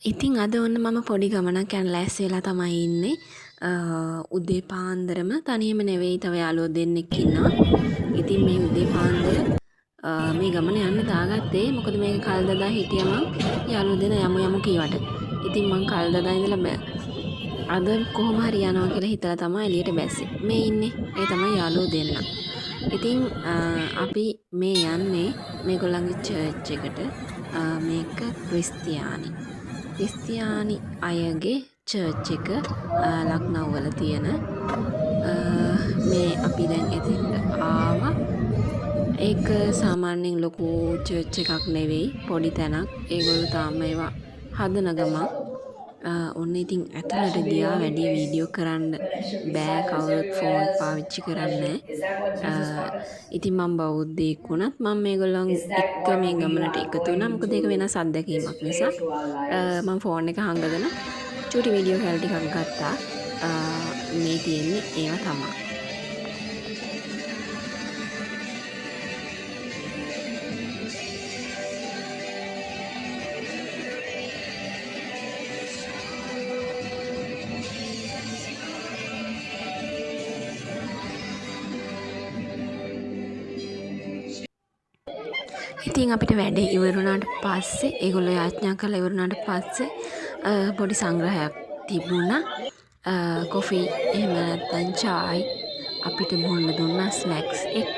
ඉතින් අද ඔන්න මම පොඩි ගමනක් යන්න ලෑස්ති වෙලා තමයි ඉන්නේ. උදේ පාන්දරම තනියම නෙවෙයි තව යාළුවෝ දෙන්නෙක් ඉන්නවා. ඉතින් මේ උදේ පාන්දර මේ ගමන යන්න දාගත්තේ මොකද මේක කල් දදා හිටියා මං යාළුවෝ දෙන යමු කීවට. ඉතින් මං කල් දදා ඉඳලා අද කොහොම හරි යනවා කියලා හිතලා තමයි එළියට බැස්සේ. මේ ඉන්නේ. ඒ තමයි යාළුවෝ දෙන්න. ඉතින් අපි මේ යන්නේ මේගොල්ලන්ගේ චර්ච් එකට. මේක ක්‍රිස්තියානි අයගේ චර්ච් එක ලක්නව් වල තියෙන. මේ අපි දැන් එතෙන්ට ආවා. ඒක සාමාන්‍යයෙන් ලොකු චර්ච් එකක් නෙවෙයි, පොඩි තැනක්. ඒගොල්ලෝ තාම ඒවා හදන ගමන්. ඔන්න ඉතින් ඇතුළට ගියා. වැඩි වීඩියෝ කරන්න බෑ, කවුරුත් ෆෝන් පාවිච්චි කරන්නේ නැහැ. ඉතින් මම බෞද්ධයෙක් වුණත් මම මේගොල්ලන් එක්ක මේ ගමනට එකතු වුණා. මොකද ඒක වෙනස් අත්දැකීමක් නිසා. මම ෆෝන් එක හංගගෙන චූටි වීඩියෝ කැල් ටිකක් ගත්තා. මේ තියෙන්නේ ඒවා තමයි. ඉතින් අපිට වැඩ ඉවරුණාට පස්සේ ඒගොල්ලෝ යාඥා කරලා ඉවරුණාට පස්සේ පොඩි සංග්‍රහයක් තිබුණා. කොෆි එහෙම නැත්නම් චායි අපිට බොන්න දුන්නා ස්නැක්ස් එක.